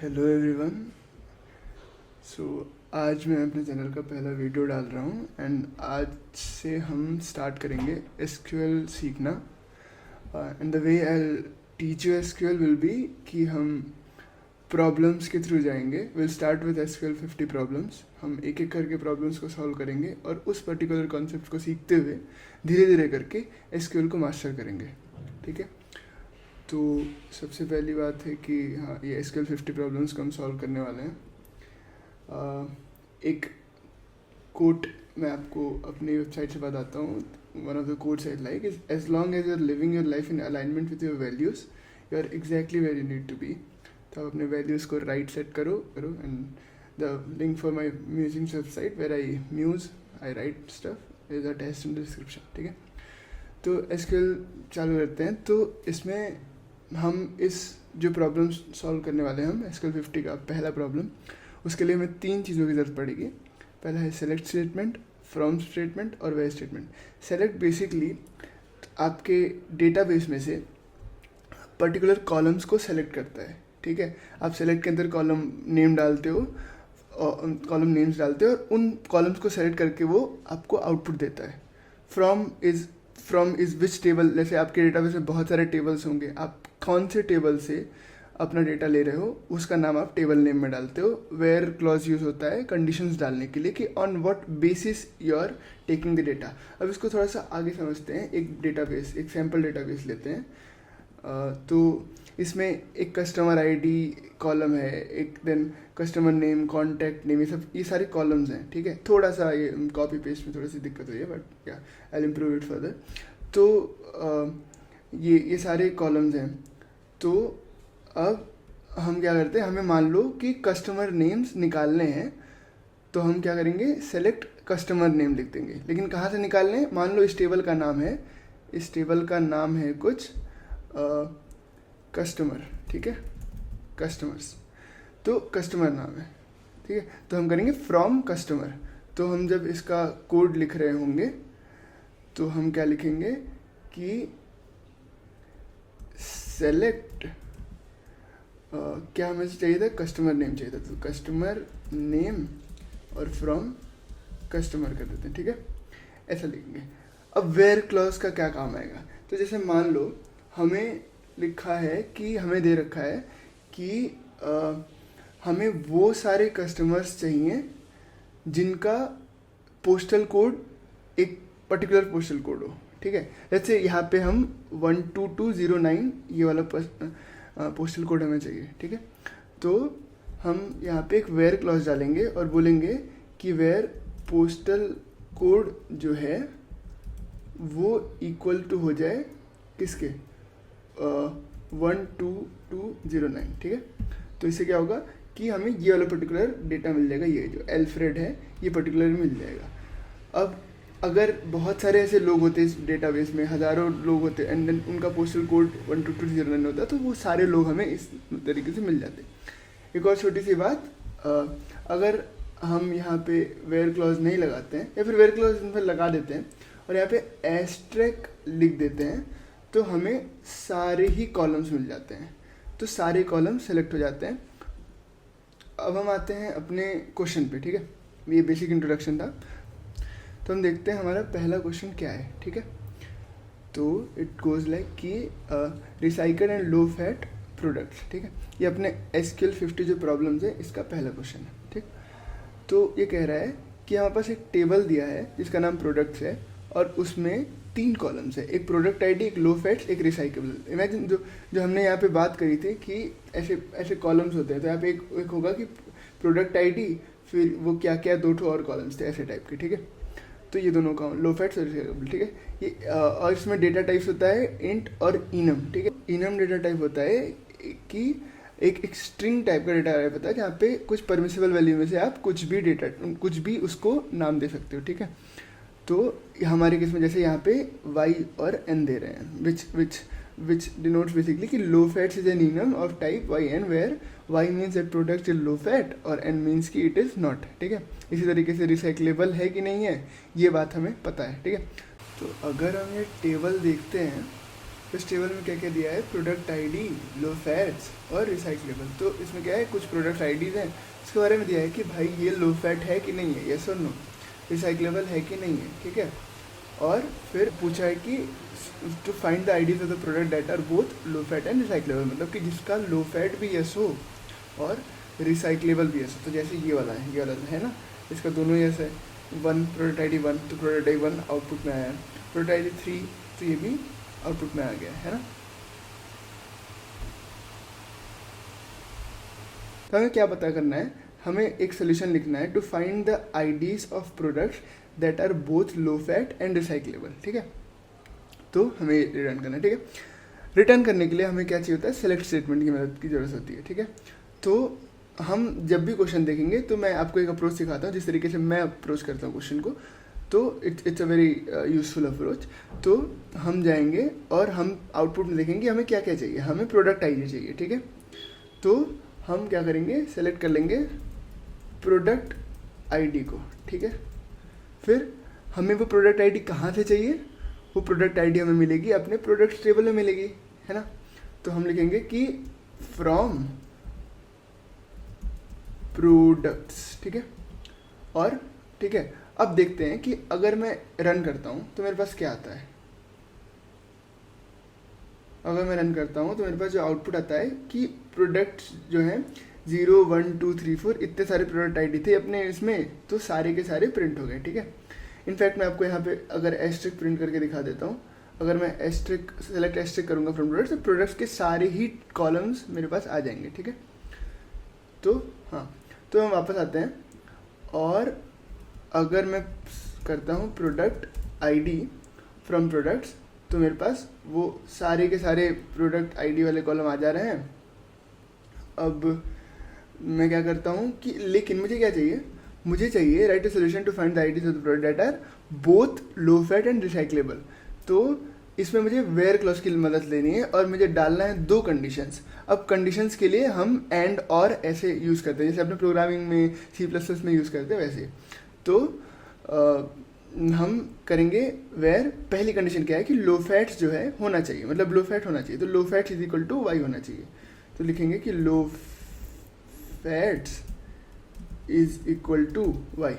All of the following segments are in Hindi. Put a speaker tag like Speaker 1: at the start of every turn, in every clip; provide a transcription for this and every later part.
Speaker 1: Hello everyone. सो आज मैं अपने चैनल का पहला वीडियो डाल रहा हूँ एंड आज से हम स्टार्ट करेंगे एसक्यूएल सीखना। And the way I teach you SQL will be कि हम प्रॉब्लम्स के थ्रू जाएंगे। Will start with SQL 50 problems. हम एक एक करके प्रॉब्लम्स को सॉल्व करेंगे और उस पर्टिकुलर कॉन्सेप्ट को सीखते हुए धीरे धीरे करके एसक्यूएल को मास्टर करेंगे। ठीक है, तो सबसे पहली बात है कि हाँ, ये एसक्यूएल 50 प्रॉब्लम्स को हम सॉल्व करने वाले हैं। एक कोट मैं आपको अपनी वेबसाइट से बताता हूँ। One of the quotes I like is as long as you are living your life in alignment with your values you are exactly where you need to be. तो आप अपने वैल्यूज़ को राइट सेट करो and the link for my musings website where I muse I write stuff is attached in the description. ठीक है, तो एसक्यूएल चालू करते हैं। तो इसमें हम इस जो प्रॉब्लम सॉल्व करने वाले हैं हम एसक्यूएल 50 का पहला प्रॉब्लम, उसके लिए हमें 3 चीज़ों की ज़रूरत पड़ेगी। पहला है सेलेक्ट स्टेटमेंट, फ्रॉम स्टेटमेंट और वेयर स्टेटमेंट। सेलेक्ट बेसिकली आपके डेटाबेस में से पर्टिकुलर कॉलम्स को सेलेक्ट करता है। ठीक है, आप सेलेक्ट के अंदर कॉलम नेम डालते हो, कॉलम नेम्स डालते हो और उन कॉलम्स को सेलेक्ट करके वो आपको आउटपुट देता है। फ्रॉम इज विच टेबल, जैसे आपके डेटाबेस में बहुत सारे टेबल्स होंगे, आप कौन से टेबल से अपना डेटा ले रहे हो उसका नाम आप टेबल नेम में डालते हो। वेयर क्लॉज यूज़ होता है कंडीशंस डालने के लिए कि on what basis you are taking the data. अब इसको थोड़ा सा आगे समझते हैं। एक डेटाबेस, एक सैम्पल डेटाबेस लेते हैं। तो इसमें एक कस्टमर आईडी कॉलम है, एक then customer name, contact name, ये सारे कॉलम्स हैं। ठीक है, थोड़ा सा ये कॉपी पेस्ट में थोड़ी सी दिक्कत हुई है बट या I will improve it further. तो ये सारे कॉलम्स हैं। तो अब हम क्या करते हैं, हमें मान लो कि कस्टमर नेम्स निकालने हैं तो हम क्या करेंगे, सेलेक्ट कस्टमर नेम लिख देंगे। लेकिन कहाँ से निकालने हैं, मान लो इस टेबल का नाम है, इस टेबल का नाम है कुछ कस्टमर। ठीक है, कस्टमर्स, तो कस्टमर नाम है। ठीक है, तो हम करेंगे फ्रॉम कस्टमर। तो हम जब इसका कोड लिख रहे होंगे तो हम क्या लिखेंगे कि सेलेक्ट क्या हमें चाहिए था, कस्टमर नेम चाहिए था, तो कस्टमर नेम और फ्रॉम कस्टमर कर देते हैं। ठीक है, ऐसा लिखेंगे। अब वेयर क्लॉज का क्या काम आएगा, तो जैसे मान लो हमें लिखा है कि हमें दे रखा है कि हमें वो सारे कस्टमर्स चाहिए जिनका पोस्टल कोड एक पर्टिकुलर पोस्टल कोड हो। ठीक है, जैसे यहाँ पे हम 12209 ये वाला पोस्टल कोड हमें चाहिए। ठीक है, तो हम यहाँ पे एक वेयर क्लॉज डालेंगे और बोलेंगे कि वेयर पोस्टल कोड जो है वो इक्वल टू हो जाए किसके, 12209। ठीक है, तो इससे क्या होगा कि हमें ये वाला पर्टिकुलर डेटा मिल जाएगा, ये जो एल्फ्रेड है ये पर्टिकुलर मिल जाएगा। अब अगर बहुत सारे ऐसे लोग होते इस डेटाबेस में, हज़ारों लोग होते एंड देन उनका पोस्टल कोड 12209 होता, तो वो सारे लोग हमें इस तरीके से मिल जाते। एक और छोटी सी बात, अगर हम यहाँ पे वेयर क्लॉज नहीं लगाते हैं या फिर वेयर क्लॉज इन पर लगा देते हैं और यहाँ पे एस्ट्रिक लिख देते हैं तो हमें सारे ही कॉलम्स मिल जाते हैं, तो सारे कॉलम सेलेक्ट हो जाते हैं। अब हम आते हैं अपने क्वेश्चन पे। ठीक है, ये बेसिक इंट्रोडक्शन था। तो हम देखते हैं हमारा पहला क्वेश्चन क्या है। ठीक है, तो इट गोज़ लाइक कि recycle and low fat products. ठीक है, ये अपने एसक्यूएल 50 जो प्रॉब्लम्स है इसका पहला क्वेश्चन है। ठीक, तो ये कह रहा है कि हमारे पास एक टेबल दिया है जिसका नाम प्रोडक्ट्स है और उसमें 3 कॉलम्स है, एक प्रोडक्ट आईडी, एक लो फैट्स, एक रिसाइकेबल। इमेजिन जो हमने यहाँ पे बात करी थी कि ऐसे कॉलम्स होते हैं, तो यहाँ पे एक होगा कि प्रोडक्ट आईडी, फिर वो क्या क्या 2 और कॉलम्स थे ऐसे टाइप के। ठीक है, तो ये दोनों का लो फैट्स और रिसाइकेबल। ठीक है, ये और इसमें डेटा टाइप्स होता है इंट और इनम। ठीक है, इनम डेटा टाइप होता है कि एक स्ट्रिंग टाइप का डेटा टाइप होता है जहाँ पे कुछ परमिसिबल वैल्यू में से आप कुछ भी उसको नाम दे सकते हो। ठीक है, तो हमारे केस में जैसे यहाँ पे y और n दे रहे हैं which denotes basically कि low fats is an enum of type yn where y means that product is low fat और n means कि it is not। ठीक है, इसी तरीके से रिसाइक्लेबल है कि नहीं है ये बात हमें पता है। ठीक है, तो अगर हम ये टेबल देखते हैं तो इस टेबल में क्या क्या दिया है, प्रोडक्ट आईडी, लो फैट्स और रिसाइक्लेबल। तो इसमें क्या है, कुछ प्रोडक्ट आईडीज़ हैं, इसके बारे में दिया है कि भाई ये लो फैट है कि नहीं है, यस और नो, रिसाइक्लेबल है कि नहीं है, ठीक है। और फिर पूछा है कि to find the IDs of the product that are both low fat and recyclable, मतलब कि जिसका लो फैट भी यस हो और रिसाइक्लेबल भी यस हो। तो जैसे ये वाला है, ये वाला है ना, इसका दोनों यस है। वन प्रोडक्ट आईडी 1, तो प्रोडक्ट आईडी 1 आउटपुट में आया है। प्रोडक्ट आईडी 3, तो ये भी आउटपुट में आ गया है ना। तो हमें क्या पता करना है, हमें एक सोल्यूशन लिखना है to find the IDs of products that are both low fat and recyclable, ठीक है। तो हमें रिटर्न करना है, ठीक है। रिटर्न करने के लिए हमें क्या चाहिए होता है, सेलेक्ट स्टेटमेंट की मदद की जरूरत होती है, ठीक है। तो हम जब भी क्वेश्चन देखेंगे तो मैं आपको एक अप्रोच सिखाता हूँ, जिस तरीके से मैं अप्रोच करता हूँ क्वेश्चन को, तो it's a very useful approach. तो हम जाएंगे और हम आउटपुट में देखेंगे हमें क्या क्या चाहिए, हमें प्रोडक्ट आईडी चाहिए, ठीक है। तो हम क्या करेंगे, सेलेक्ट कर लेंगे प्रोडक्ट आईडी को, ठीक है। फिर हमें वो प्रोडक्ट आईडी कहाँ से चाहिए, वो प्रोडक्ट आईडी हमें मिलेगी अपने प्रोडक्ट टेबल में मिलेगी, है ना। तो हम लिखेंगे कि फ्रॉम प्रोडक्ट्स, ठीक है। और ठीक है, अब देखते हैं कि अगर मैं रन करता हूँ तो मेरे पास क्या आता है। अगर मैं रन करता हूँ तो मेरे पास जो आउटपुट आता है कि प्रोडक्ट्स जो हैं 0, 1, 2, 3, 4 इतने सारे प्रोडक्ट आईडी थे अपने इसमें, तो सारे के सारे प्रिंट हो गए, ठीक है। इनफैक्ट मैं आपको यहाँ पे अगर एस्ट्रिक प्रिंट करके दिखा देता हूँ। अगर मैं एस्ट्रिक सेलेक्ट एस्ट्रिक करूँगा फ्रॉम प्रोडक्ट्स, तो प्रोडक्ट्स के सारे ही कॉलम्स मेरे पास आ जाएंगे, ठीक है। तो हाँ, तो हम वापस आते हैं और अगर मैं करता हूँ प्रोडक्ट आईडी फ्रॉम प्रोडक्ट्स, तो मेरे पास वो सारे के सारे प्रोडक्ट आईडी वाले कॉलम आ जा रहे हैं। अब मैं क्या करता हूँ कि, लेकिन मुझे क्या चाहिए, मुझे चाहिए write a solution to find the IDs of the product that are both low fat and recyclable. तो इसमें मुझे वेयर क्लॉज की मदद लेनी है और मुझे डालना है 2 कंडीशंस। अब कंडीशंस के लिए हम एंड और ऐसे यूज़ करते हैं, जैसे अपने प्रोग्रामिंग में C++ में यूज़ करते हैं वैसे। तो हम करेंगे वेयर, पहली कंडीशन क्या है कि लो फैट्स जो है होना चाहिए, मतलब लो फैट होना चाहिए, तो low fats is equal to Y होना चाहिए। तो लिखेंगे कि low fats is equal to Y.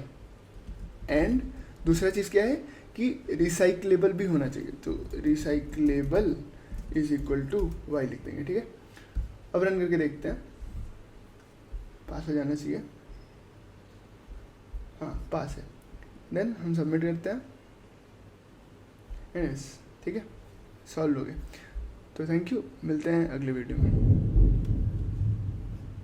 Speaker 1: And दूसरा चीज़ क्या है कि रिसाइक्लेबल भी होना चाहिए, तो recyclable is equal to Y लिख देंगे, ठीक है। अब रन करके देखते हैं, पास हो जाना चाहिए, हाँ पास है। देन हम सबमिट करते हैं, यस, ठीक है, सॉल्व हो गए। तो थैंक यू, मिलते हैं अगले वीडियो में।